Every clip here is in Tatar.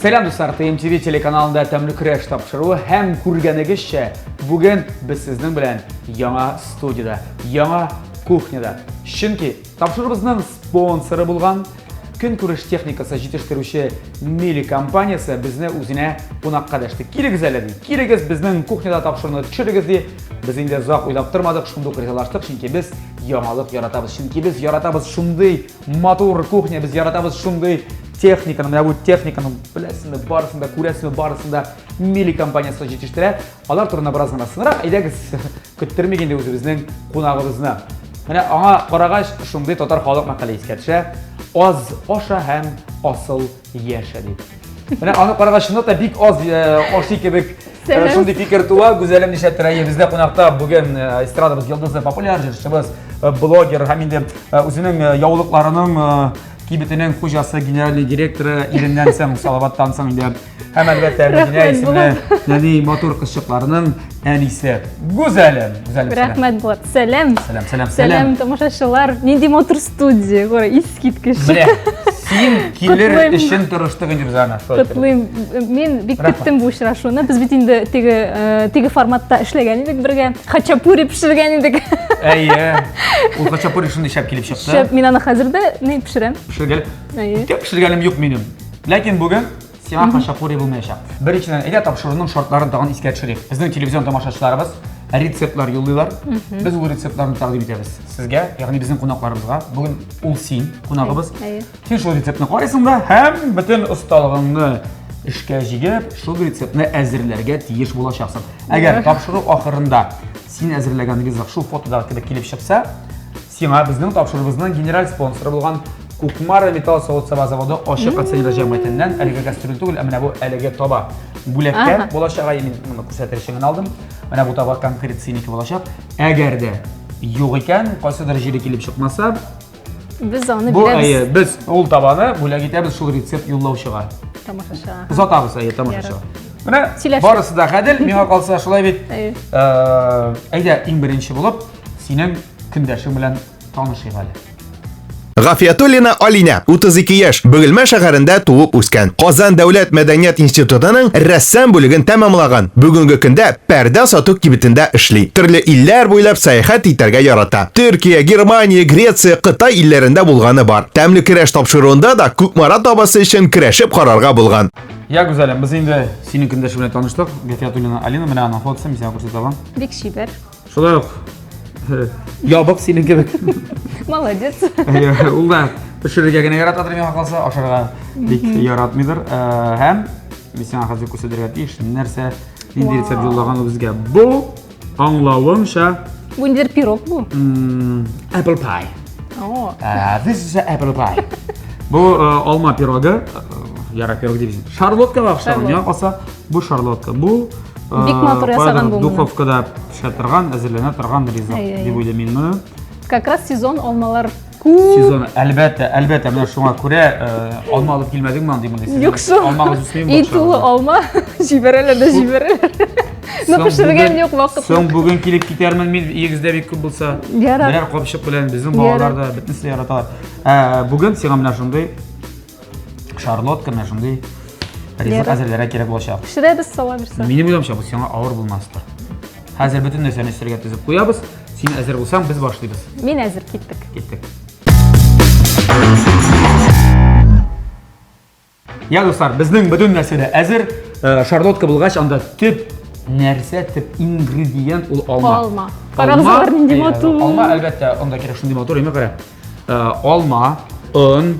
Selam dostlar, TMTV telekanalında Təmli Kreş tapşırığı həm күргәнегезчә бүген без сезнең белән яңа студияда, яңа кухняда. Чөнки тапшырыбызның спонсоры булган Көнкүреш техникасы җитештерүче Мили компаниясе безне үзенә кунакка дәште. Килегез әле ди. Килегез безнең кухняда тапшырны төшерегез ди. Без инде зак уйлап тормадык, шундый ризалаштык, чөнки без яңалык яратабыз. Чөнки без яратабыз шундый матур кухня, без яратабыз шундый техниканы, менә бу техниканы беләсезме, барысында күрәсезме, барысында Мили компаниясы җитештерә. Алар турында бераз гына сынрак, әйдәгез көттермәгәндә үзебезнең кунагыбызны. Менә аңа карагач шундый татар халык мәкале искә төшә. Az аша һәм асыл яшә дип. Менә аны карагач шундый бик аз ашый кебек шундый фикер туа. Гүзәлем нишәттер, бездә кунакта бүген эстрадабыз йолдызы, популяр җырчыбыз, блогер һәм инде үзенең яулыкларының кибетенең хуҗасы, генеральный директоры иреннән соң, Салаваттан соң инде һәм әлбәттә Мәдинә исемле нәни матур кызчыкларының әнисе. Гүзәлем. Рәхмәт Булат. Сәлам. Сәлам. Тамашачылар. Нинди матур студия. Гора искиткеч. Менә син килер өчен тырыштык инде безгә. Котлыйм. Мен бик көттем бу очрашуны. Без бит инде теге форматта эшләгән идек бергә. Хачапури пешергән идек. Әйе. Ул хачапури шундый шәп килеп чыкты. Шәп, мин аны хәзердә ни пешерәм? Пешергәнем юк минем. Ләкин бүген сиңа хачапури булмаячак. Беренчедән, әйдә тапшыруның шартларын тагын искә төшерик. Безнең телевизион тамашачыларыбыз рецептлар юллыйлар. Без ул рецептларны тәкъдим итәбез сезгә, ягъни безнең кунакларыбызга. Бүген ул син, кунагыбыз. Син шул рецептны карыйсың да һәм бөтен осталыгыңны эшкә җигеп, шул рецептны әзерләргә тиеш булачаксың. Әгәр тапшыру ахырында син әзерләгәнегез шул фотода килеп чыкса, сиңа безнең тапшырыбызның генераль спонсоры булган Кукмара металл савыт-саба заводы ашык акционерлар җәмгыятеннән әлеге кастрюль түгел, менә бу әлеге таба бүләккә булачак. Мин моны күрсәтергә алдым. Менә бу таба конкрет синеке булачак. Әгәр дә юк икән, кайсыдыр җире килеп чыкмаса, без аны биләбез. Без ул табаны бүләк итәбез шул рецепт юллаучыга. Тамашачыга. Узатабыз, тамашачыга. Менә барысы да гадел, миңа калса шулай бит. Әйдә, иң беренче булып синең көндәшең белән танышыйк әле. Гафиятуллина Алина, 32 яшь, Бөгелмә шәһәрендә туып үскән. Казан дәүләт мәдәният институтының рәссам бүлеген тәмамлаган. Бүгенге көндә пәрдә сату кибетендә эшли. Төрле илләр буйлап сәяхәт итәргә ярата. Төркия, Германия, Греция, Кытай илләрендә булганы бар. Тәмле көрәш тапшыруында да Кукмара табасы өчен көрәшеп карарга булган. Я гүзәлем, без инде синең көндәш белән таныштык. Гафиятуллина Алина, менә аның фотосын мин күрсәтәм. Бик шибәр. Шулай ук ябык синең кебек. Молодец. Ул да пешерергә генә яратадыр, миңа калса, ашарга бик яратмыйдыр. Һәм мин сиңа хәзер күрсәтергә тиеш нәрсә, нинди рецепт юллаган безгә. Бу аңлавымча Бу ниндидер пирог бу? Apple pie. О. This is apple pie. Бу алма пирогы, яра пирог дибез. Шарлоткага охшаган, миңа калса, бу шарлотка. Бу бик матур ясаган бу. Духовкада пешә торган, әзерләнә торган ризык дип уйлыйм мин моны. Как раз сезон алмалар күп. Сезон әлбәттә, менә шуңа күрә алма алып килмәдеңме андый монда? Юк шул. Алмагыз үсмәйме? Итулы алма җибәрәләр дә җибәрәләр. Но пешергән юк вакыт. Соң бүген килеп китәрмен мин, егездә бик күп булса. Берәр капчык белән безнең балалар да бөтенесе яраталар. Бүген сиңа менә шундый шарлотка, менә шундый ризык әзерләргә кирәк булачак. Пешерәбез, сала бирсә. Минем уйлавымча, бу сиңа авыр булмастыр. Хәзер бөтен нәрсәне өстәргә тезеп куябыз. Син әзер булсаң, без башлыйбыз. Мин әзер, киттек. Я достар, безнең бөтен нәрсә дә әзер. Шарлотка булгач, анда төп нәрсә, төп ингредиент ул алма. Алма. Карагызлар нинди матур. Алма әлбәттә, анда кирәк шундый матур, әмма кара. Алма, он,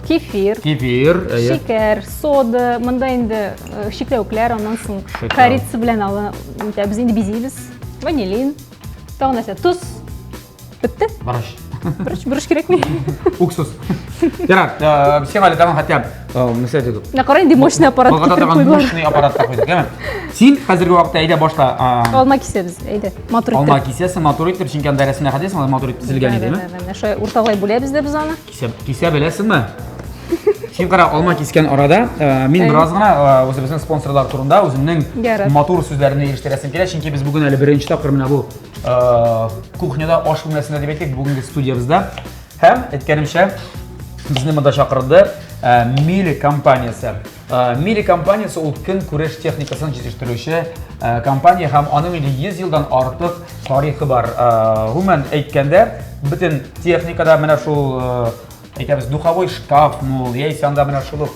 кефир, шикәр, сода, монда инде шикләүкләр, аннан соң корица белән без инде бизибез. Ванилин, тагын нәрсә, туз. Бетте? Борыш кирәкми. Уксус. Ярар, сиңа әле тагын хәтта нәрсә дидек. Менә кара инде мощный аппарат китереп куйдылар. Мощный аппаратта куйдык, әйме? Син хәзерге вакытта әйдә башла. Алма кисәбез, әйдә. Матур итеп. Алма кисәсең, матур итеп, чөнки анда рәсемдә хәдисең, матур итеп тезелгән иде, әйме? Менә шулай урталай бүләбез дә без аны. Кисә беләсеңме? Син кара, алма кискән арада, мин бераз гына үзебезнең спонсорлар турында үземнең матур сүзләрне ишетәсем килә, чөнки без бүген әле беренче тапкыр менә бу кухняда аш бүлмәсендә дип әйтик, бүгенге студиябызда. Һәм әйткәнемчә, безне монда чакырды Mili компаниясы. Mili компаниясы ул көн күреш техникасын җитештерүче компания һәм аның инде 100 елдан артык тарихы бар. Гомумән әйткәндә, бөтен техникада менә шул әйтәбез духовой шкаф, яисә анда менә шул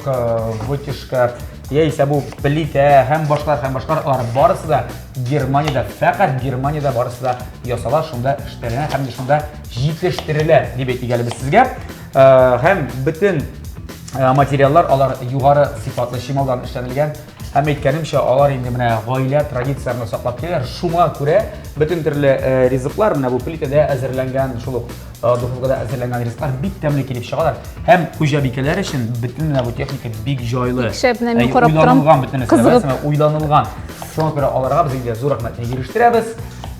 вытяжка, яисә бу плита һәм башкалар барысы да Германиядә, фәкать Германиядә барысы да ясала, шунда эшләнә һәм шунда җитештерелә дип әйтик без сезгә. Һәм бөтен материаллар алар югары сыйфатлы чималдан эшләнелгән. Һәм әйткәнемчә, алар инде менә гаилә традицияләрен саклап киләләр. Шуңа күрә бөтен төрле ризыклар менә бу плитада әзерләнгән, шул ук духовкада әзерләнгән ризыклар бик тәмле килеп чыгалар. Һәм хуҗабикәләр өчен бөтен менә бу техника бик җайлы. Уйланылган. Шуңа күрә аларга без инде зур рәхмәтне ирештерәбез.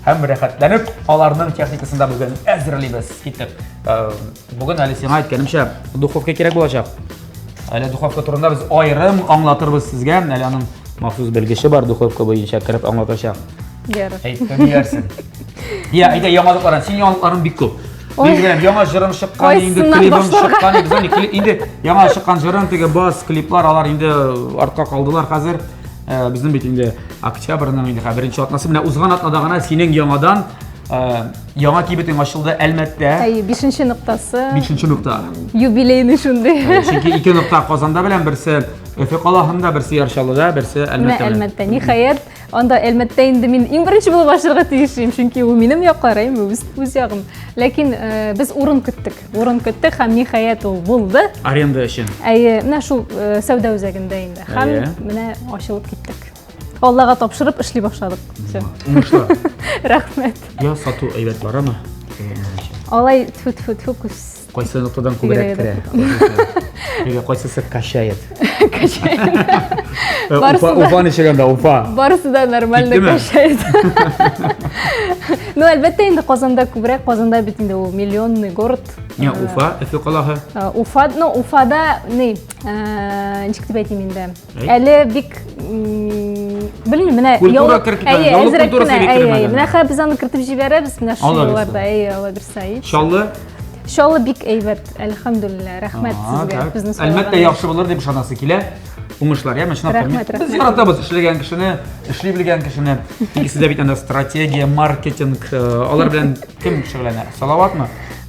Һәм рәхәтләнеп, аларның техникасында бүген әзерлибез китеп. Бүген әле сиңа әйткәнемчә, духовка кирәк булачак. Әле духовка турында без айрым аңлатырбыз сезгә. Әле аның махсус белгече бар, духовка буенча кирип аңлатачак. Әйткән ярсың. Я, әйдә яңалыкларын, син яңалыкларын бик күп. Билгеләп, яңа җырым чыккан, инде клипым чыккан, инде яңа чыккан җырым, теге бас клиплар алар инде артка калдылар хәзер. Безнең бит инде октябрьнең инде беренче атнасы менә узган атнада гына синең яңадан яңа кибетең ачылды Әлмәттә. 5-нче ноктасы. 5-нче нокта. Юбилейный шундый. Чөнки 2 нокта Казанда белән, берсе Өфе калаһында, берсе Яршалыда, берсе Әлмәттә. Әлмәттә. Ниһаять, анда Әлмәттә инде мин иң беренче булып башларга тиешим, чөнки ул минем якларым, үз ягым. Ләкин без урын көттек һәм ниһаять ул булды. Аренда өчен. Менә шул сәүдә үзәгендә инде. Һәм менә ачылып киттек. Аллага тапшырып эшли башладык. Уңышлы. Рәхмәт. Я сату әйбәт барамы? Алай тфу-тфу күз. Кайсы ноктадан күбрәк керә? Теге кайсысы качает? Качает. Уфа ничегәндә, Уфа. Барысы да нормально качает. Ну, әлбәттә инде Казанда күбрәк, Казанда бит инде ул миллионный город. Не, Уфа, Өфе калаһы. Уфада, ничек дип әйтим инде. Әле бик белмим, менә культура кертелгән. Менә без аны кертеп җибәрәбез, менә шул елларда, Алла бирсә. Шаллы бик әйбәт, әлхәмдүлилләh, рәхмәт сезгә. Безнең Әлбәттә яхшы булыр дип ышанасы килә. Уңышлар, я мәчнә Рәхмәт. Без яратабыз эшләгән кешене, эшли белгән кешене. Икесе дә бит анда стратегия, маркетинг, алар белән кем шөгыльләнә? Салаватмы?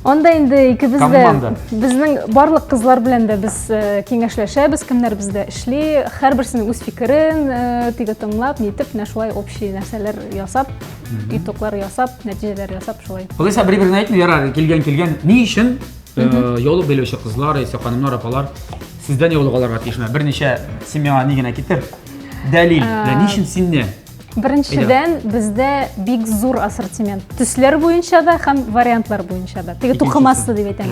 Анда инде икебез дә, безнең барлык кызлар белән дә без киңәшләшәбез, кемнәр бездә эшли, һәрберсенең үз фикерен тиге тыңлап, нитеп, менә шулай общий нәрсәләр ясап, итоклар ясап, нәтиҗәләр ясап шулай. Алайса бер-беренә әйтми, ярар, килгән. Ни өчен яулык белүче кызлар, яисә ханымнар, апалар сездән яулык алырга тиешме? Берничә син миңа ни генә китер? Дәлил. Ни өчен синне? Беренчедән, бездә бик зур ассортимент. Төсләр буенча да һәм вариантлар буенча да. Теге тукымасы дип әйтәм.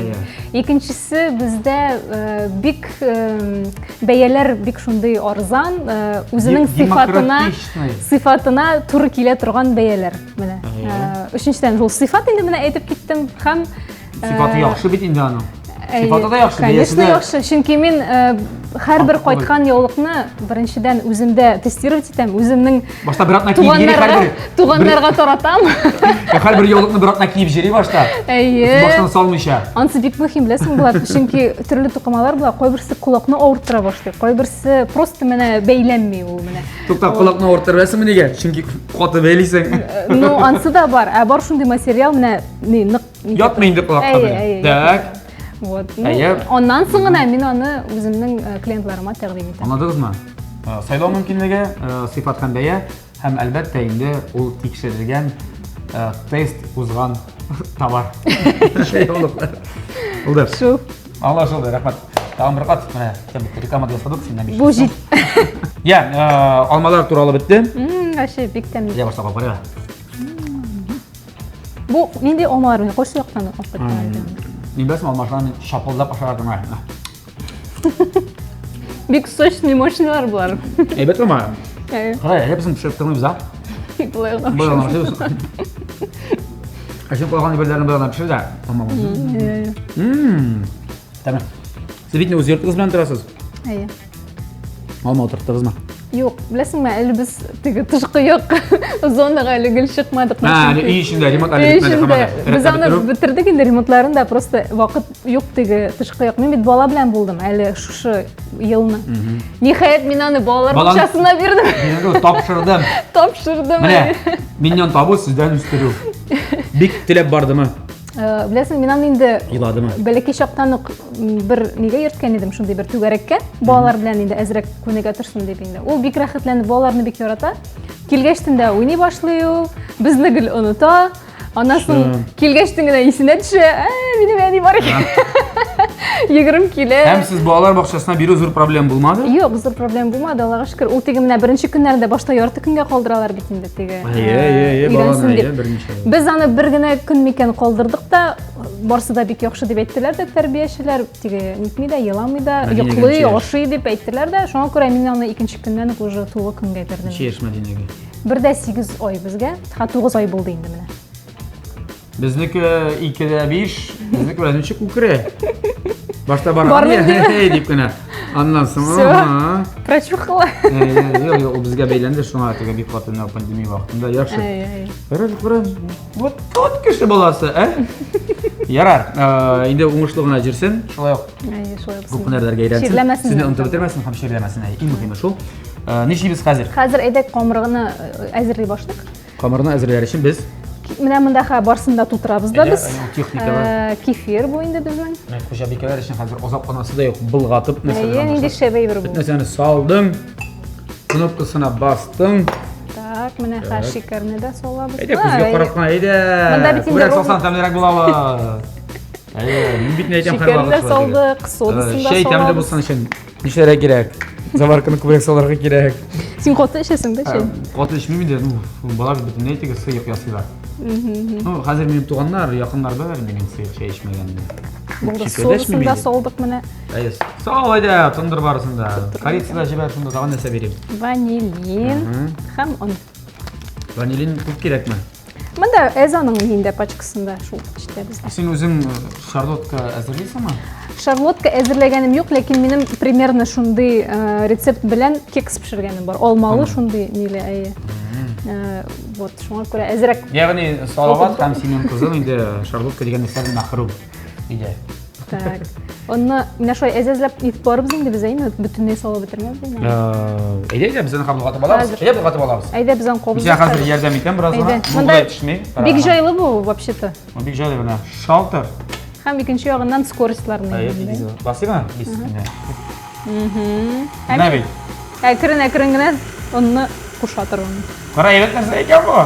Икенчесе, бездә бик бәяләр бик шундый арзан, үзенең сыйфатына туры килә торган бәяләр. Менә. Өченчедән, ул сыйфат инде менә әйтеп киттем һәм сыйфаты яхшы бит инде аның. Сыйфаты да яхшы. Конечно, яхшы. Чөнки мин һәрбер кайткан яулыкны беренчедән үземдә тестировать итәм, үземнең башта бер атна киеп йөри һәрбер. Туганнарга таратам. Һәрбер яулыкны бер атна киеп йөри башта. Баштан салмыйча. Ансы бик мөһим беләсең булат, чөнки төрле тукымалар була, кайберсе кулакны авырттыра башлый, кайберсе просто менә бәйләнми ул менә. Тукта, кулакны авырттырасыңмы нигә? Чөнки каты бәйлисең. Ну, ансы да бар. Бар шундый материал менә нык ятмый инде кулакка белән. Так. Вот. Оннан соң гына мин аны үземнең клиентларыма тәкъдим итәм. Аңладыгызмы? Сайлау мөмкинлеге, сыйфат һәм бәя һәм әлбәттә инде ул тикшерелгән тест узган товар. Булды. Шу. Аңлашылды, рәхмәт. Тагын бер кат менә реклама ясадык синнән биш. Бу җит. Я, алмалар туралы бетте. Ачы бик тәмле. Я башлап апара. Бу нинди алмалар менә кайсы яктан алып кайткан? Мин бәсем алмашларны шапылдап ашарdım. Бик сочный машиналар булар. Әйбәт булма. Кая, hepsini pişirip tırmıyoruz ha. Bayağılar pişiriyoruz. Aşın koyağın biberlerini bayağılar pişiriyoruz ha. Tamam. Tamam. Siz bitini o'zgartdingiz bilan turasiz? Ayy. Olma o'tirtdingizmi? Yok, bilesizmi, әле biz теге тышкы як зонаға әле гел чыкмадык. Үй ішінде ремонт әлі Үй бітмеді, ішінде қамады. biz аны бетердик инде ремонтларын да, просто вакыт юк теге тышкы як. Мен бит бала белән булдым әле шушы елны. Ниһаят мин аны балалар бакчасына бирдем. Мен тапшырдым. Тапшырдым. Менә, миннан табу, сездән үстерү. Бик теләп бардымы? Білесің, мен аны инде Иладымы? бәләкәй чактан ук бер нигә йөрткән идем, шундый бер түгәрәккә. Балалар белән инде әзрәк күнегә торсын дип инде. Ул бик рәхәтләнеп балаларны бик ярата. Килгәчтен дә уйный башлый ул, безне гел оныта. Анасын килгәчтен генә исенә төшә. Минем әни бар икән. 20 килә. Һәм сез балалар бакчасына бирү зур проблем булмады? Юк, зур проблем булмады, Аллага шөкер. Ул теге менә беренче көннәрдә башта ярты көнгә калдыралар бит инде теге. Баланы берничә. Без аны бер генә көн микән калдырдык да, барсы да бик яхшы дип әйттеләр дә тәрбиячеләр. Теге нитми дә, еламый да, йоклый, ашый дип әйттеләр дә. Шуңа күрә мин аны икенче көннән үк уже тулы көнгә бирдем. Чеш Мәдинәгә. Бердә 8 ай безгә, 9 ай булды инде менә. Безнеке 2дә 5, безнеке белән ничек үкерә. Башта Барлык барган дип. дип кенә. Аннан соң, Всё. Прочухала. Юк, ул безгә бәйләнде, шуңа теге бик катына пандемия вакытында яхшы. Ярар, вот тот кеше баласы, Ярар, инде уңышлы гына җирсен, шулай ук. Шулай Күп нәрсәләргә өйрәнсен. Ширләмәсен. Сезне онытып бетермәсен һәм ширләмәсен. Иң мөһиме шул. Ничибез хәзер? Хәзер әйдәк камырыгыны әзерли башлык. Камерны әзерләр өчен без Менә монда барсында тутырабыз да без. Техника бар. Кефир бу инде безнең. Хуҗабикәләр өчен хәзер азапханасы да юк, былгатып Инде нәрсәләр. шәбәй бер бу. Нәрсәне салдым. Кнопкасына бастым. Так, менә хәзер шикәрне дә салабыз. Әйдә, күзгә карап кына, әйдә. Монда бит инде Күрәк робот. салсаң тәмлерәк була. Мин бит әйтәм Шикәрне дә салдык, содасын да Чәй тәмле салабыз. булсын өчен нишләргә кирәк? Заварканы күбрәк салырга кирәк. Син каты эчәсең дә чәй. Каты эчмим инде, бала бөтенләй теге сыйык ясыйлар. Хәзер минем туганнар, якыннар беләр минем сыйык чәй эчмәгәнне. Булды, содасын да салдык менә. Сау әйдә, тындыр барысында. Корицада җибәр, шунда тагын нәрсә бирим. Ванилин һәм он. Ванилин күп кирәкме? Монда эзаның инде пачкасында шул ичтәбез. Син үзең шарлотка әзерлисеңме? Шарлотка әзерләгәнем юк, ләкин минем примерно шундый рецепт белән кекс пешергәнем бар. Алмалы шундый ниле, вот шуңа күрә әзрәк. Ягъни салават һәм синең кызың инде шарлотка дигән нәрсәдән мәхрүм. Иде. Так. Онны менә шулай әзәзләп итеп барыбыз инде без әйме бөтенләй салып бетермәбез инде. Әйдә, безне кабылгатып алабыз. Әйдә, булгатып алабыз. Әйдә безнең кабыз. Мин хәзер ярдәм итәм бераз гына. Монда бик җайлы бу вообще-то. Бик җайлы менә. Шалтыр. Һәм икенче ягыннан скоростларны. Басыймы? Менә бит. Әкрен генә онны куша торган. Кара әйбәт нәрсә икән бу?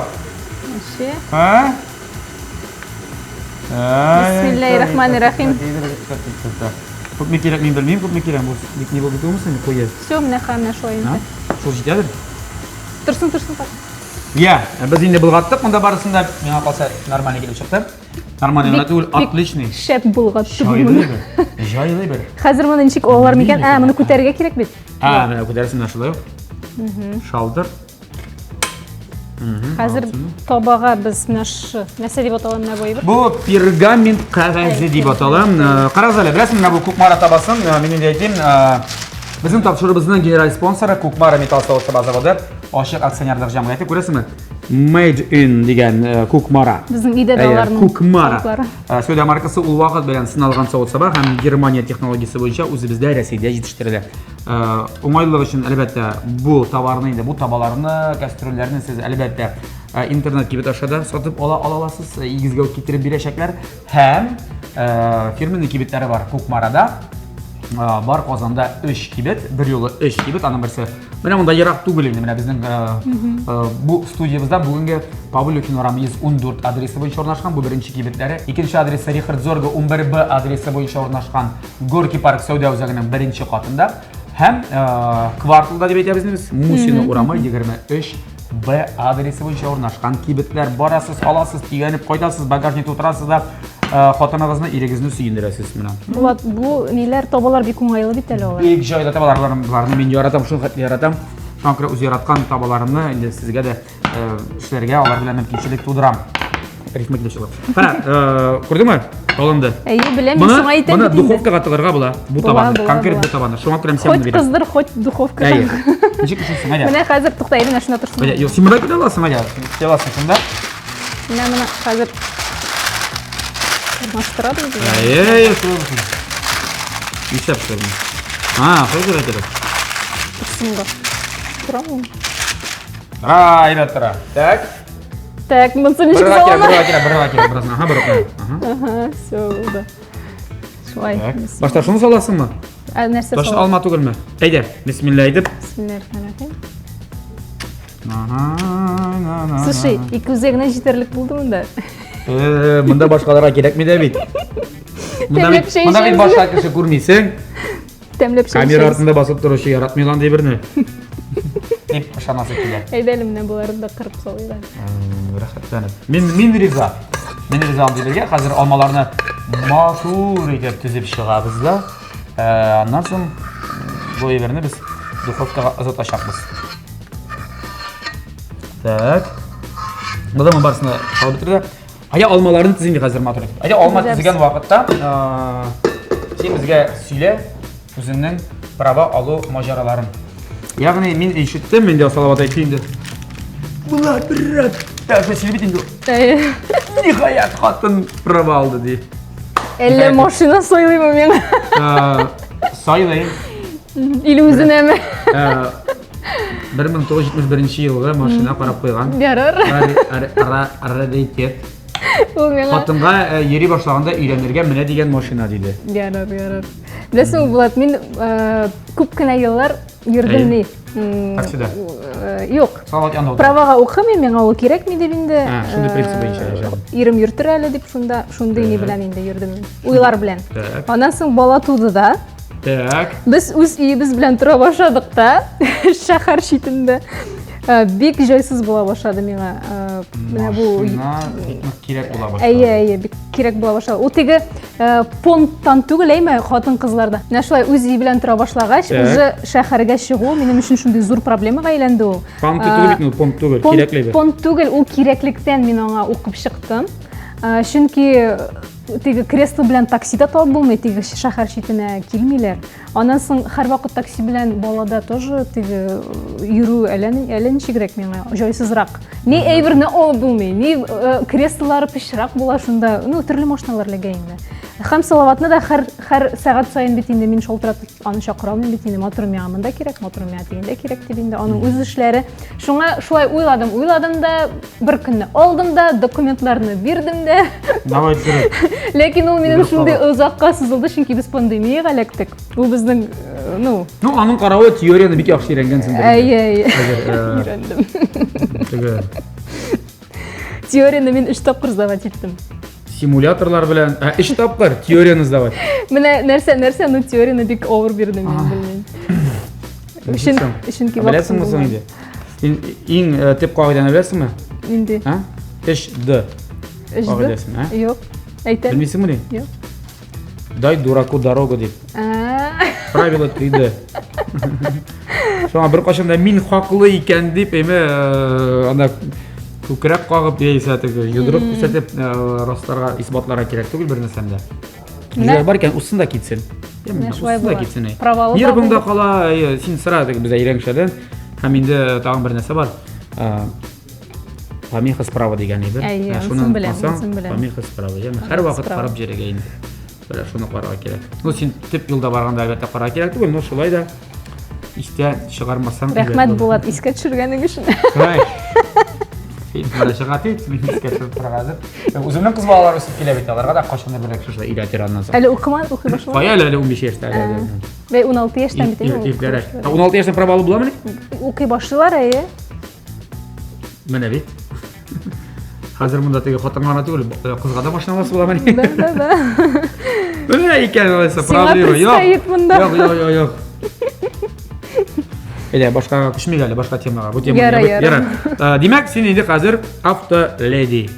Әше. Бисмиллаһир-рахманир-рахим. Күпме кирәк мин белмим, күпме кирәк бу. Бик ни булды түгелме, куя. Всё, менә һәм шулай инде. Шул җитәдер. Торсын. Я, без инде булгаттык, монда барысында миңа калса нормаль килеп чыкты. Нормальный гына түгел, отличный. Шәп булган. Җайлы бер. Хәзер моны ничек алар микән? Моны күтәрергә кирәк бит. Менә күтәрсен шулай. Шалтыр. Хәзер табага без менә нәрсә дип аталган менә бу. Бу пергамент кәгазе дип аталам. Карагыз әле, беләсезме, менә бу Кукмара табасын, мин инде әйтим, безнең тапшырыбызның генераль спонсоры Кукмара металл савыты заводы, ачык акционерлык җәмгыяте, күрәсезме? Made in дигән Кукмара. Безнең өйдә дә аларның Кукмара. Сөйдә маркасы ул вакыт белән сыналган савыт саба һәм Германия технологиясе буенча үзебездә Россиядә җитештерелә. Уңайлык өчен әлбәттә бу товарны инде, бу табаларны, кастрюльләрне сез әлбәттә интернет кибет ашада сатып ала аласыз, игезгә үк китереп бирәчәкләр һәм фирменный кибетләре бар Кукмарада. Бар Казанда 3 кибет, бер юлы 3 кибет, аның берсе. Менә монда ерак түгел инде, менә безнең бу студиябызда бүгенге Павлюкин урамы 114 адресы буенча урнашкан, бу беренче кибетләре. Икенче адресы Рихард Зорга 11Б адресы буенча урнашкан Горький парк сәүдә үзәгенең беренче катында һәм кварталда дип әйтәбез без, Мусина урамы 23Б адресы буенча урнашкан кибетләр. Барасыз, аласыз, тигәнеп кайтасыз, багажник тутырасыз да хатыныгызны, ирегезне сөендерәсез менә. Булат, бу ниләр табалар бик уңайлы бит әле алар. Бик җайлы табаларны мин яратам, шул хәтле яратам. Шуңа үз яраткан табаларымны инде сезгә дә эшләргә, алар белән мөмкинчелек тудырам. рифма килеп чыгып. Кара, күрдеңме? Алынды. Әйе, беләм, мин соңа әйтәм Моны бит инде. духовкага тыгырга була. Бу табанны, конкрет бу табанны. Шуңа күрә сен Хоть моны бирәм. кыздыр, хоть духовка. Әйе. Ничек эшлисең, әйе? Менә хәзер туктай, менә шуна торсын. Әйе, юк, син монда килә аласың, әйе. Килә аласың шунда. Менә хәзер Маштырады ди. Әйе, шулай. Исәп шулай. Хәзер әйтәләр. Турсында. Турамы? Айда тора. Так. Так, монсы ничек Бирга салына? кирәк, бераз. Ага, бирә. Ага, всё, да. Шулай. Башта шуны саласыңмы? Нәрсә Башта салам? алма түгелме? Әйдә, бисмилла әйтеп. Бисмиллахиррахманиррахим. Ага. Слушай, ике үзегенә җитәрлек булды монда. Монда башкаларга кирәкми дә бит. Монда бит башка кеше күрмисең. Тәмләп Камера артында басып торучы яратмыйлан ди берне. Дип ышанасы килә. Әйдәле менә буларын да кырып салыйлар. Рәхәтләнеп. Мин риза. Мин ризам диләргә. Хәзер алмаларны матур итеп төзеп чыгабыз да. Аннан соң бу әйберне без духовкага озатачакбыз. Так. Монда мен барсына алып бетерде. Ая алмаларны тизим хәзер матур итеп. Ая алма тизгән вакытта син безгә сөйлә үзеңнең права алу маҗараларын. Ягъни мин ишеттем, мен дә салават әйтте инде. Булар биррәт. Тәфсир сөйләп инде. Әйе. Ниһаят хатын права алды ди. Әллә машина сойлыймы мен? Сайлый. Или үзенәме? 1971 елда машина карап куйган. Ярар. Раритет. Ул миңа. Хатынга йөри башлаганда өйрәнергә менә дигән машина диде. Ярар. Беләсең, Булат, мин күп кенә еллар йөрдем ни. Таксида. Юк. Салават янда. Правага укымыйм, миңа ул кирәкми дип инде. Шундый принцип буенча яшәдем. Ирем йөртер әле дип шунда, шундый ни белән инде йөрдем. Уйлар белән. Так. Аннан соң бала туды да. Так. Без үз өебез белән тора башладык та, шәһәр читендә. Бик җайсыз була башлады миңа. Менә бу кирәк була башлады. әйе, бик кирәк була башлады. Ул теге понттан түгел әйме хатын-кызларда. Менә шулай үз өе белән тора башлагач, үзе шәһәргә чыгу минем өчен шундый зур проблемага әйләнде ул. Понт түгел бит, понт түгел, кирәкле. Понт түгел, ул кирәклектән мин аңа укып чыктым. Чөнки теге кресло белән таксида табып булмый, теге шәһәр читенә килмиләр. Аннан соң һәр вакыт такси белән балада тоже теге йөрү әле ничегрәк миңа җайсызрак. Ни әйберне алып булмый, ни креслолары пычрак була шунда, төрле машиналар ләгә инде. Һәм Салаватны да һәр сәгать сайын бит инде мин шалтыратып аны чакыра алмыйм бит инде, матур миңа монда кирәк, матур миңа тигәндә кирәк дип инде аның үз эшләре. Шуңа шулай уйладым да, бер көнне алдым да, документларны бирдем дә. Давай төр. Ләкин ул минем шундый озакка сузылды, чөнки без пандемияга эләктек. Ул безнең, аның каравы теорияны бик яхшы өйрәнгәнсең. Әйе. Өйрәндем. Теге Теорияны мин 3 тапкыр сдавать иттем. симуляторлар белән 3 тапкыр теорияны сдавать. Менә нәрсә, теорияны бик авыр бирдем мин белмим. Чөнки Беләсеңме соң инде? Иң тип кагыйдәне беләсеңме? Инде. 3D. Кагыйдәсен, Юк. Әйтәм. Белмисеңме ни? Юк. Дай дураку дорогу дип. Правило 3D. Шуңа бер кашанда мин хаклы икән дип, анда күкрәк кагып яисә теге йодрык күрсәтеп расларга, исбатларга кирәк түгел бер нәрсәдә. Нигә бар икән, усында китсен. Усында китсен. Мир бунда кала, син сыра без әйрәңшәдән, һәм инде тагын бер нәрсә бар. Помеха справа дигән иде. Шуны беләм. Помеха справа. Һәр вакыт карап җиргә инде. Бер шуны карарга кирәк. Син төп юлда барганда әлбәттә карарга кирәк түгел, но шулай да истә чыгармасаң. Рәхмәт Булат, искә төшергәнең өчен. Бара чыгатыйт, мин искә төшереп торгазы. Үземнең кыз балалар үсеп килә бит, аларга да кашында бер шушы өйрәтер аннан соң. Әле укый башлады. Кая әле 15 яшьтә әле. Бе 16 яшьтән бит инде. 16 яшьтән правалы буламы? Укый башлыйлар, әйе. Менә бит. Хәзер монда теге хатынга түгел, кызга да машина аласы буламы? Да. Менә икән алайса проблема. Юк. Әйдә, башка күчмәгә әле, башка темага. Бу темага. Ярар. Димәк, син инде хәзер автоледи.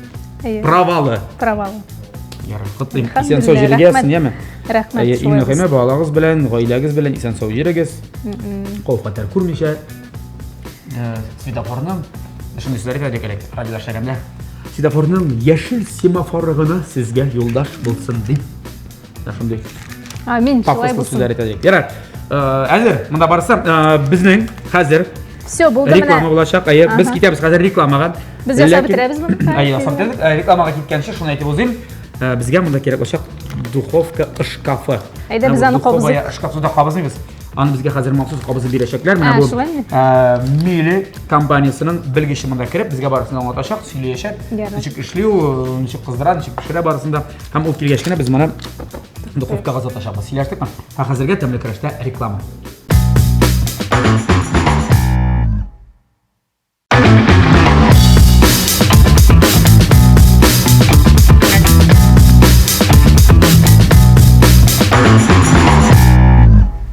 Правалы. Ярар. Котлыйм. Исән сау җиргәсен, яме? Рәхмәт. Иң мөһиме балагыз белән, гаиләгез белән исән сау җиргәс. Кау-хәтәр күрмичә. Светофорның шундый сүзләргә дә кирәк. Радиолашаганда. Светофорның яшел семафорығына сізге yoldaş болсын дейм. Шындай. Амин, шулай Пафослы болсын. сөздер айтайық. Ярар. Әзір, мында барсам, біздің қазір Все, болды реклама міне. болашақ. Біз кетеміз қазір рекламаға. Біз жасап бітіреміз бұны. Жасап бітірдік. Рекламаға кеткенше шуны айтып өзім. Бізге мында керек болашақ духовка шкафы. Айда біз аны қобызы. Шкаф суда қобызымыз. Аны бізге қазір махсус қобызы берешектер. Шулай ме? Мили компаниясының білгіші мында кіріп, бізге барысында аңлаташақ, сөйлейшек. Нешік ішлеу, нешік қыздыра, нешік пішіре барысында. Һәм ол келгешкені біз мұны духовкаға заташақпыз. Сөйлештік ма? Қазірге тәмлі кірішті реклама.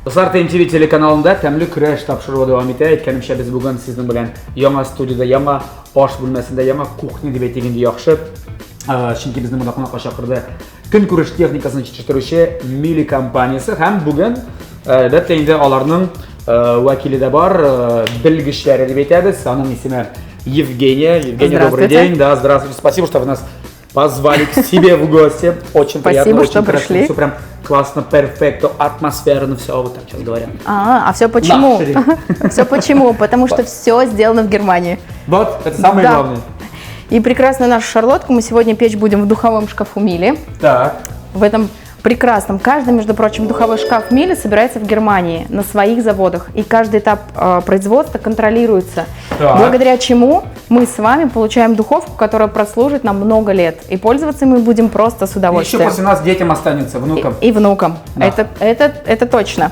Достар, ТМТV телеканалында тәмлі күрәш тапшыруы давам итә. Әйткәнемчә, без бүген сезнең белән яңа студияда, яңа аш бүлмәсендә, яңа кухня дип әйтгәндә яхшы. Чөнки безнең монда кунакка чакырды көнкүреш техникасын җитештерүче Мили компаниясе һәм бүген әлбәттә инде аларның вәкиле дә бар, белгечләре дип әйтәбез. Аның исеме Евгения. Евгения, добрый день. Да, здравствуйте. Спасибо, что вы нас позвали к себе в гости. Очень приятно, Спасибо, очень что красиво, пришли. всё прям классно, перфекто, атмосферно, все вот так сейчас говорят. А все почему? Все почему? Потому что все сделано в Германии. Вот, это самое Да. главное. И прекрасную нашу шарлотку мы сегодня печь будем в духовом шкафу Мили. Так, В этом прекрасном. Каждый, между прочим, духовой шкаф Мили собирается в Германии на своих заводах. И каждый этап производства контролируется. Так. Благодаря чему мы с вами получаем духовку, которая прослужит нам много лет. И пользоваться мы будем просто с еще удовольствием. после нас детям останется, внукам. И внукам. Да. Это точно.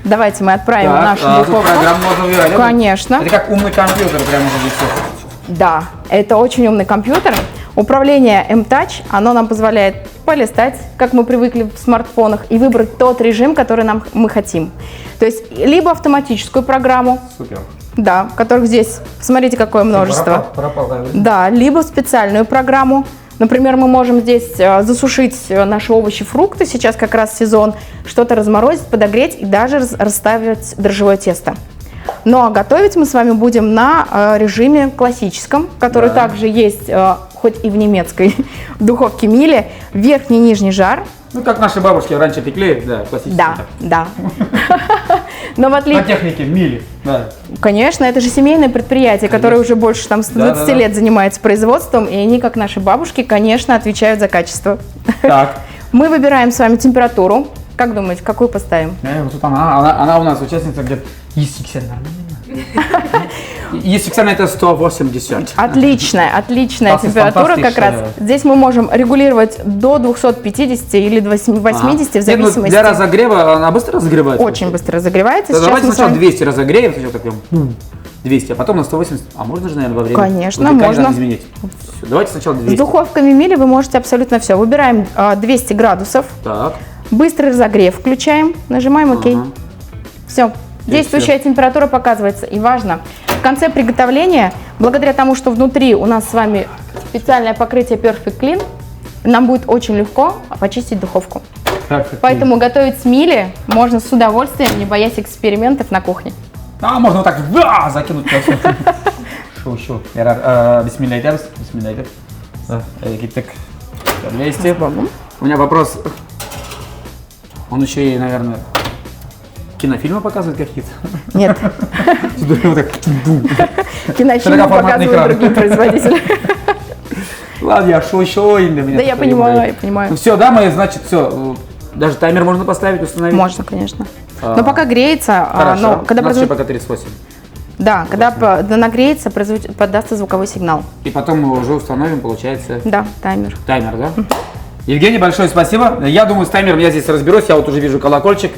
Давайте мы отправим Так, нашу тут духовку. программу можно выбирать, да? Конечно. Это как умный компьютер, прямо уже здесь. Да, это очень умный компьютер. Управление M-Touch, оно нам позволяет полистать, как мы привыкли в смартфонах, и выбрать тот режим, который мы хотим. То есть либо автоматическую программу, Супер. да, которых здесь, смотрите, какое множество. Пропал, да. Да, либо специальную программу. Например, мы можем здесь засушить наши овощи, фрукты, сейчас как раз сезон, что-то разморозить, подогреть и даже расставить дрожжевое тесто. Ну а готовить мы с вами будем на режиме классическом, который Да. также есть хоть и в немецкой духовке Мили, верхний и нижний жар. Ну, как наши бабушки раньше пекли, да, классически. Да, да. Но в На отличие, технике Мили, да. конечно, это же семейное предприятие, которое уже больше там 120 Да. лет занимается производством, и они, как наши бабушки, конечно, отвечают за качество. Так. Мы выбираем с вами температуру. Как думаете, какую поставим? Вот тут она у нас участница где-то Е80, нормально. Е80 это 180. Отличная Фантастика, температура как раз. фантастика. Здесь мы можем регулировать до 250 или до 80 в зависимости. Для разогрева она быстро разогревается? Очень быстро разогревается. Да, Сейчас давайте мы с сначала вами- 200 разогреем, сначала так прям 200, а потом на 180. А можно же, наверное, во время Конечно, выпекания можно. изменить? Всё, давайте сначала С 200. духовками Мили вы можете абсолютно все. Выбираем 200 градусов. Так. Быстрый разогрев включаем. Нажимаем ОК. Ага. Все. Действующая температура показывается. И важно, в конце приготовления, благодаря тому, что внутри у нас с вами специальное покрытие Perfect Clean, нам будет очень легко почистить духовку. Perfect. Поэтому готовить с Мили можно с удовольствием, не боясь экспериментов на кухне. А, можно вот так закинуть. Шоу. Бисмилля айтабыз. Бисмилля айтып. Кеттік. Вместе. У меня вопрос. Он еще и, наверное, кинофильмы показывает какие-то. Нет, Вот так. кинофильмы Широкоформатный показывают экран. другие производители. Ладно, я шоу, Да я понимаю, я понимаю. Ну все, да, мы, значит, все. Даже таймер можно поставить, установить. Можно, конечно. Но пока греется, Хорошо. но когда У нас еще производит- пока 38. да, когда нагреется, подастся звуковой сигнал. И потом мы уже установим, получается, Да, таймер. таймер, да? Евгений, большое спасибо. Я думаю, с таймером я здесь разберусь. Я вот уже вижу колокольчик.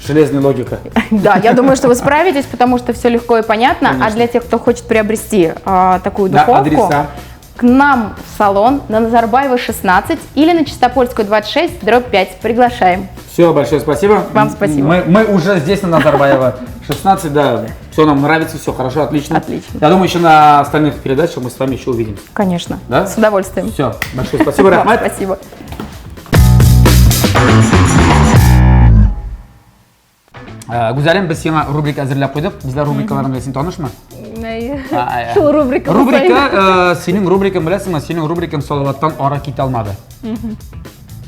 Железная логика. Да, я думаю, что вы справитесь, потому что все легко и понятно. Конечно. А для тех, кто хочет приобрести такую Да, духовку, адреса. к нам в салон на Назарбаева 16 или на Чистопольскую 26/5. Приглашаем. Все, большое спасибо. Вам спасибо. Мы уже здесь на Назарбаева 16, да. Все нам нравится, все хорошо, отлично. Отлично. Я думаю, еще на остальных передачах мы с вами еще увидимся. Конечно. Да? С удовольствием. Все, большое спасибо, Вам Рахмат. спасибо. Гүзәлем, біз сиңа рубрика әзірләп қойдық. Біздер рубрикаларында сен танышма? Шул рубрика. Рубрика, senin rubrikan bilasizmi? Senin rubrikan Salavatdan ara kete almadı.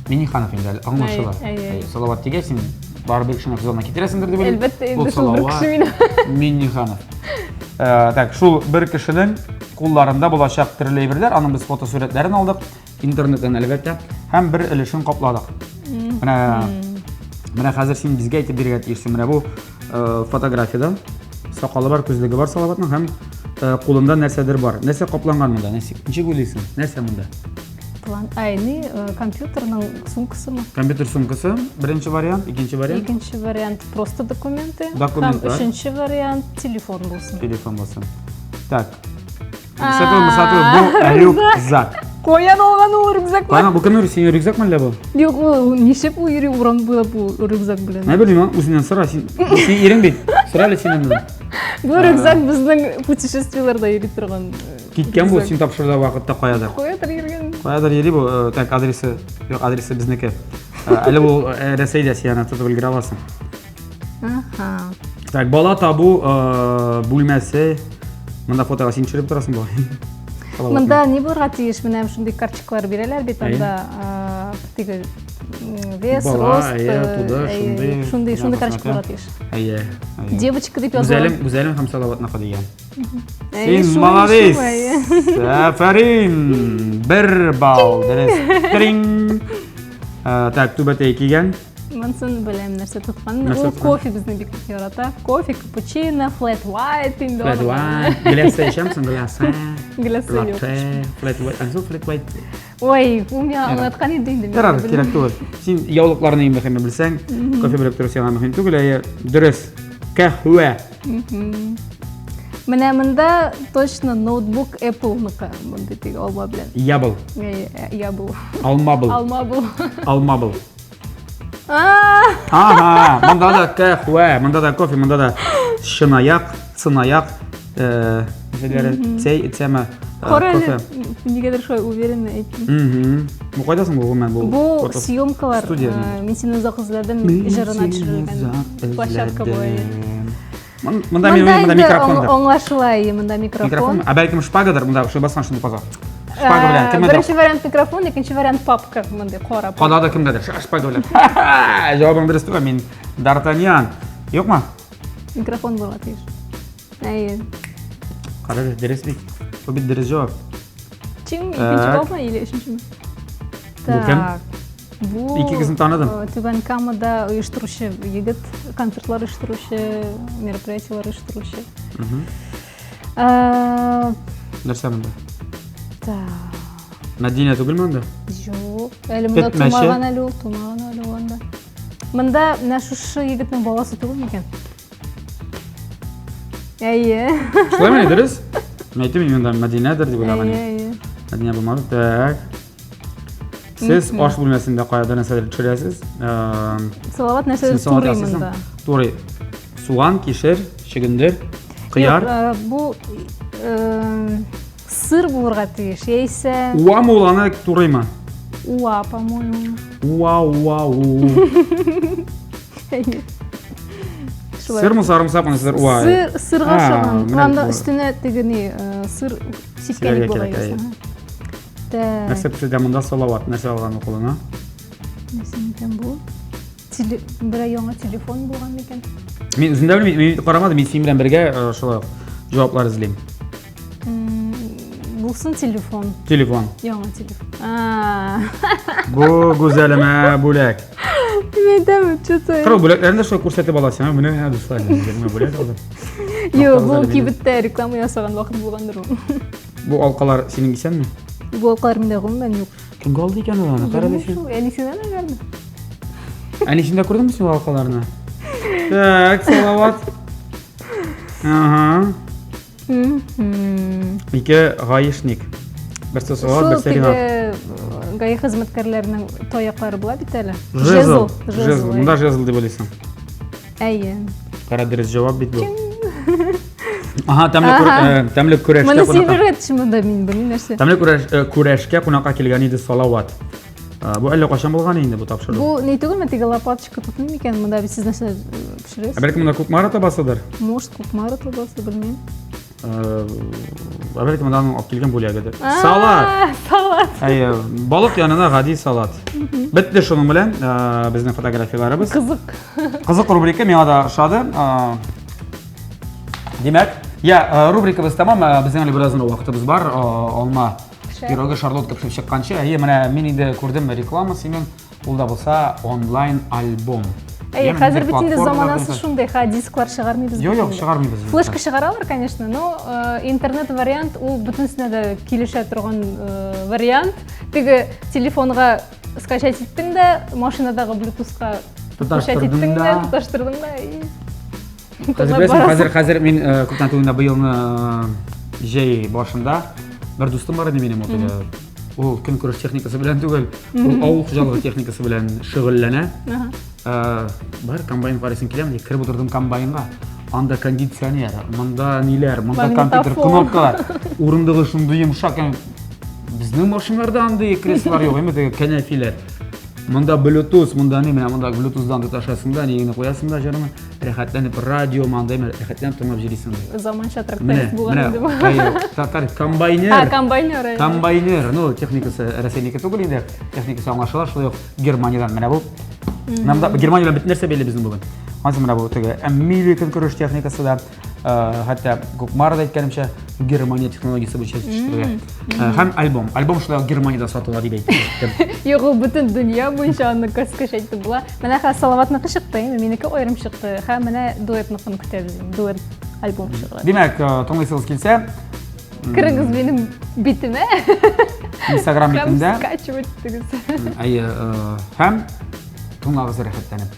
Minnihanov endi anglashila. Salavat degan sen baribir shuni qizlarni ketirasandir deb o'ylayman. Albatta, endi shul bir kishi meni. Minnihanov. Tak, shul bir kishining qo'llarida bo'lajak trilleyberlar, ana biz fotosuratlarini oldik internetdan albatta, ham bir ilishini qopladik. Mana hozir sen bizga aytib berganingiz, mana bu fotografiyada soqoli bor, ko'zligi bor Salavatning, ham qo'lida narsadir bor. Narsa qoplangan bunda, narsa. Nechga o'ylaysan? Narsa bunda? Ayni kompyuterning sumkasimi? Kompyuter sumkasi, birinchi variant, ikkinchi variant. Ikkinchi variant просто документы. Dokumentlar. Uchinchi variant telefon bo'lsin. Telefon bo'lsin. Tak. Misal bu ryukzak. Qo'yan olgan u ryukzak. Mana bu kimning sening ryukzakmi bu? Yo'q, u nishib u yeri uram bu ryukzak bilan. Ne bileyim, o'zingdan so'ra, sen ering bit. So'rali sendan. Bu ryukzak bizning путешествияларда yurib turgan. Ketgan bu sen topshirgan vaqtda qo'yadi. Qo'yadir yeri bu, tak adresi, yo'q adresi bizniki. Hali bu Rossiyada yana tutib ulgura olasan. Aha. Tak, bola tabu bo'lmasa, bunda fotosini tushirib turasan bu. Bunda ne bo'lsa tiyish, mana shunday kartochkalar beradilar, betanda вес, рост, shunday kartochkalar tiyish. Ayya. Девочка deb yozib. Güzelim ham Salavatnaqa degan. Sen молодец. Afarin. Bir bal. Tring. Tak, tubatay kelgan. Men sen bilaman narsa tutqanman. U kofe bizni bek yarata. Kofe, cappuccino, flat white, endi. Flat white. Glassa ichamsan, glassa. Glassa yo'q. Flat white. Anso flat white. Voy, bu men anlatgan edim. Qarar, kerak to'g'ri. Sen yog'liqlarni eng muhimi bilsang, kofe bilib tursan ham muhim tugul, durust. Qahva. Mana bunda точно ноутбук Apple-niki bunda teg olma bilan. Yabl. Yabl. Almabl. Almabl. Aha, bunda da qahva, bunda da kofe, bunda da shinayak, sinayak, çay içeme. Kofe. Negadir shoy уверенно aytdim. Bu qo'ydasan bu men bu. Bu syomkalar. Men seni uzoq izladim, ijaraga tushirilgan. Площадка bo'yicha. Bunda mikrofon. Anglashilay, bunda mikrofon. Balkim shpagadir, bunda shu basgan shuni qo'za. Shpaga bilan kimda? Birinchi variant mikrofon, ikkinchi variant papka, bunda qora. Qoladi kimdadir? Shpaga bilan. Javobim durust, men D'Artagnan. Yo'qmi? Mikrofon bo'ladi. Ayy. Qaror, durustlik. Bu bir durust javob. Kim ikkinchi bo'lma, или uchinchimi? Tak. Bu ikki qizni tanidim. Tuban Kamada uyushtiruvchi yigit, konsertlar uyushtiruvchi, meropриятиялар uyushtiruvchi. Narsa bunda. Tak. Madina tugilmi unda? Yo'q, elimda tumagan unda. Bunda mana shu yigitning bolasi tug'ilgan ekan. Ayy. Shulaymani durust? Men aytdim, Madinadir deb o'ylagan. Madina bo'lmadi. Tak. Siz osh bo'lmasida qo'yadi narsalar tushirasiz. Salavat narsalar turibmanda. To'g'ri. So'g'on, kishir, shigindir, qiyar. Bu sir bo'lurga tegish. Yeysa. Uva bo'lani to'g'rimi? Uva, по-моему. Uva. Sir mi sarımsak mı sizler uva? Sırga şoğun. Bunda üstüne tegini sır sipkelik bo'laysa. Narsa pishirda bunda Salavat narsa olgan qo'lina. Narsa ekan bu? Bir yangi telefon bo'lgan ekan. Men o'zimda bilmayman, qaramadim, men sen bilan birga shu javoblar izlayman. Bo'lsin telefon. Telefon. Yangi telefon. Bu go'zalima bo'lak. Mendan cho'ta. Qaro bo'laklarni shu ko'rsatib olasan, buni ha do'stlar, nima bo'lak oldim. Yo'q, bu kibitda reklama yasagan vaqt bo'lgandir u. Bu halqalar sening ekanmi? Bu halqalar menda men yo'q. Kimga oldi ekan uni? Qaralashing. Anisindan olgandim. Anishinda ko'rdingmi sen halqalarni? Tak, Salavat. Aha. İki g'ayishnik. Bir so'zlar, bir serenat. G'ay xizmatkorlarining toyoqlari bo'ladi bitali. Jezl. Bunda jezl deb o'ylaysan. Ayy. Qaradirsiz javob bit bu. Aha, tamlik kurashga Mana sen o'rgatishmanda men bilmayman narsa. Tamlik kurashga bunaqa kelgan edi Salavat. Bu allaqachon bo'lgan endi bu topshiriq. Bu ne tug'ilma tega lopatchika tutmaymi ekan? Bunda siz narsa pishirasiz. Balki bunda ko'k marotaba basidir. Может, ko'k marotaba basi bilmayman. Әбәлек мындан алып келген бөлегі. Салат. Салат. Балық янына гади салат. Бітті шуның белән безнең фотографияларыбыз. Қызық. Қызык рубрика миңа да ошады. Демәк, рубрикабыз тамам, безнең әле бераз гына вакытыбыз бар. Алма пироги шарлотка пешеп чыкканчы. Менә мин инде күрдем рекламасы, мен ул да булса онлайн альбом. Хәзер бит инде заманасы шундай, дисклар чыгармыйбыз. Юк, чыгармыйбыз. Флешка чыгаралар, конечно, но интернет вариант ул бөтенсенә дә килешә торган вариант. Теге телефонга скачать иттең дә, машинадагы Bluetoothка тоташтырдың да. Тоташтырдың да. Хәзер мин күптән түгел быелны җәй башында бер дустым бар иде минем ул. Ул көн күреш техникасы белән түгел, ул авыл хуҗалыгы техникасы белән шөгыльләнә. Бар комбайн карыйсын киләм, киреп утырдым комбайнга. Анда кондиционер, монда ниләр, монда компьютер, кнопкалар. Урындыгы шундый йомшак. Безнең машиналарда андый креслолар юк, әмма теге кәнәфиләр. Монда Bluetooth, монда не, монда Bluetooth-дан тоташасың да, нигене куясың да җырны. Рәхәтләнеп радио, монда рәхәтләнеп тыңлап җирисең. Заманча тракторист булган инде бу. Комбайнер. Комбайнер. Комбайнер, ну техникасы рәсәйнеке түгел инде. Техникасы аңлашыла, шулай ук Германиядән менә бу. Германиядән бит нәрсә бәйле безнең бүген. Хәзер менә бу теге милли көнкүреш техникасы да, хәтта Кукмар да әйткәнемчә, Германия технологиясе буенча җитештерелгән. Һәм альбом шулай Германиядә сатыла дип әйттем. Юк, ул бөтен дөнья буенча аны каскаш әйтеп була. Менә Салаватныкы чыкты, минеке аерым чыкты. Һәм менә дуэтныкын көтәбез. Дуэт альбом чыгара. Димәк, тыңлыйсыгыз килсә, Кирегез минем битемә. Instagram битендә. Скачивать итегез. Һәм тыңлагыз рәхәтләнеп.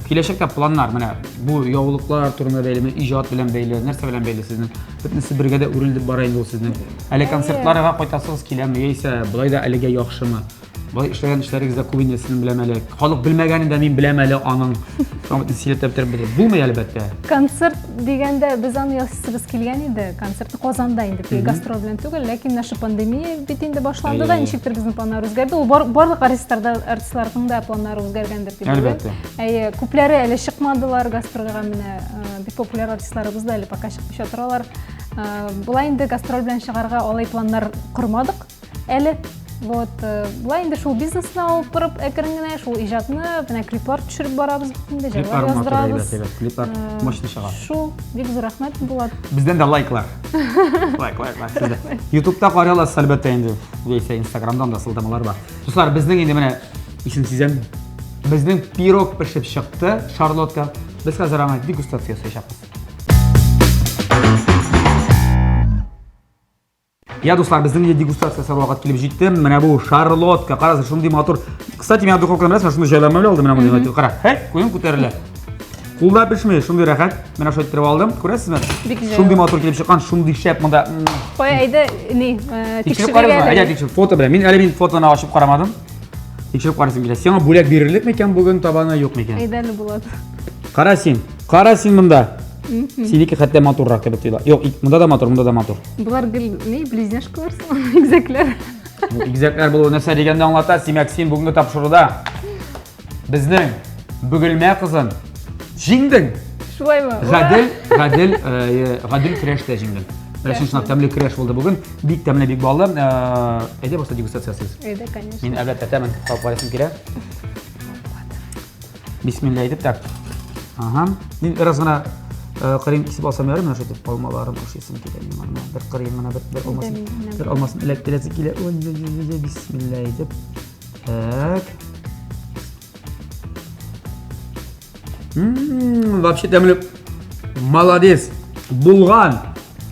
Киләчәктә планнар, менә бу яулыклар турында бәйле, иҗат белән бәйле, нәрсә белән бәйле сезнең? Бөтенесе бергә дә үрелеп бара инде ул сезнең. Әле концертларга кайтасыгыз киләме, яисә булай да әлегә яхшымы? Булай эшләгән эшләрегездә күп инесен беләм әле. Халык белмәгәнен дә мин беләм әле аның. Шуңа силтеп торып бирә. Булмый әлбәттә. Концерт дигәндә без аны ясыйбыз килгән иде. Концертны Казанда инде, гастроль белән түгел, ләкин наша пандемия бит инде башланды да, ничектер безнең планнар үзгәрде. Ул барлык артистларның да планнары үзгәргәндер дип уйлыйм. Әлбәттә. Күпләре әле чыкмадылар гастрольгә, менә бик популяр артистларыбыз да әле пока чыкмыйча торалар. Булай инде гастроль белән чыгарга алай планнар кормадык әле. Вот, булай инде шул бизнесны алып барып, әкрен генә шул иҗатны, менә клиплар төшереп барабыз, инде җырлар яздырабыз. Клиплар мощный чыга. Шул бик зур рәхмәт Булат. Бездән дә лайклар. Лайклар сездә. YouTube'та карыйлар әлбәттә инде. Яисә Instagram'дан да сылтамалар бар. Дуслар, безнең инде менә исен сизәм. Безнең пирог пешеп чыкты, шарлотка. Без хәзер аңа дегустация ясаячакбыз. Дуслар, безнең дегустация вакыт килеп җитте. Менә бу шарлотка, карасыз шундый матур. Кстати, мен духовканы беләсезме, шундый җайланма алдым менә монда. Кара, куен күтәрелә. Кулда пешмәй, шундый рәхәт. Менә шулай иттереп алдым. Күрәсезме? Шундый матур килеп чыккан, шундый шәп монда. Кая әйдә, тикшереп карагыз. Тикшереп фото белән. Мин фотоны ачып карамадым. Тикшереп карасым килә. Сиңа бүләк бирерлек микән бүген, табаны юк микән? Әйдәле Булат. Кара син монда. Синеке хәтта матуррак кебек тоела. Юк, монда да матур, монда да матур. Булар близняшкалар, игзәкләр. Игзәкләр булу нәрсә дигәндә аңлата. Димәк, син бүгенге тапшыруда безнең Бөгелмә кызын җиңдең. Шулаймы? Гадел көрәштә җиңдең. Менә шундый тәмле көрәш булды бүген. Бик тәмле, бик баллы. Әйдә башта дегустациясыз. Әйдә, конечно. Мин әлбәттә тәмен калып карасым килә. Бисмилла әйтеп тә. Мин раз гына Кырым кисеп алсам ярый, менә шундый алмаларым ошыйсын килә. Менә бер кырым, менә бер алмасын. Бер алмасын эләктерәсе килә. Ой, бисмилла әйтеп. Так. Вообще тәмле. Молодец. Булган.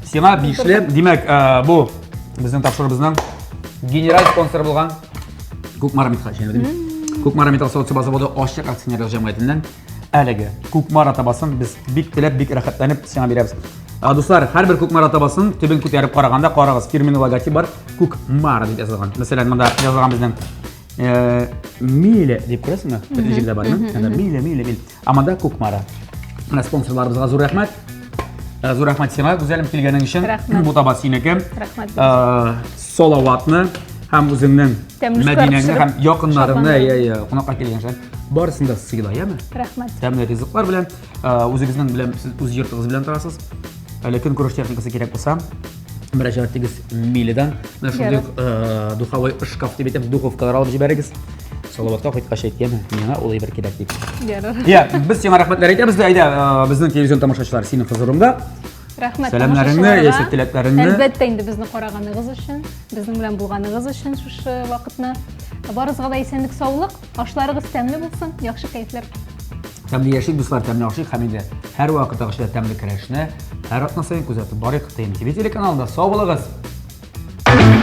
Сиңа бишләп, димәк, бу безнең тапшырыбызның генераль спонсоры булган Кукмар Металл җәмгыяте. Кукмар Металл заводы ашык акционерлык җәмгыятеннән әлеге Кукмар атабасын без бик теләп, бик рәхәтләнеп сиңа бирәбез. Дуслар, һәрбер Кукмар атабасын төбен күтәреп караганда карагыз, фирменный логотип бар, Кукмар дип язылган. Мәсәлән, монда язылган безнең Миле дип күрәсезме? Бер җирдә бармы? Миле. Монда Кукмара. Менә спонсорларыбызга зур рәхмәт. Зур рәхмәт сиңа, гүзәлем килгәнең өчен. Бу таба синеке. Салаватны һәм үзеңнең Мәдинәңне һәм якыннарыңны, кунакка килгән өчен барысын да сыйла, яме? Рәхмәт. Тәмле ризыклар белән, үзегезнең белән, сез үз йортыгыз белән торасыз. lekin ko'rish texnikasi kerak bo'lsa, birajatdingiz milidan mana shunday dуховой шкаф deb aytamiz, duxovkalar olib jibarasiz. Salovatga qo'yib qashaytganmi? Menga o'lay bir kerak deb. Ya, biz senga rahmatlar aytamiz. Ayda bizning televizion tomoshabchilari sening huzuringda. Rahmat. Salamlaringni, eslik tilaklaringni. Albatta endi bizni qaraganingiz uchun, bizning bilan bo'lganingiz uchun shu vaqtni barizg'a da esenlik, sog'lik, oshlaringiz ta'mli bo'lsin, yaxshi kayflar. Tamli yashik do'stlar, tamli yoshlik hamida har vaqt og'ishda tamli kirashni har otnasayin kuzatib boring. TV telekanalida sog' bo'lasiz.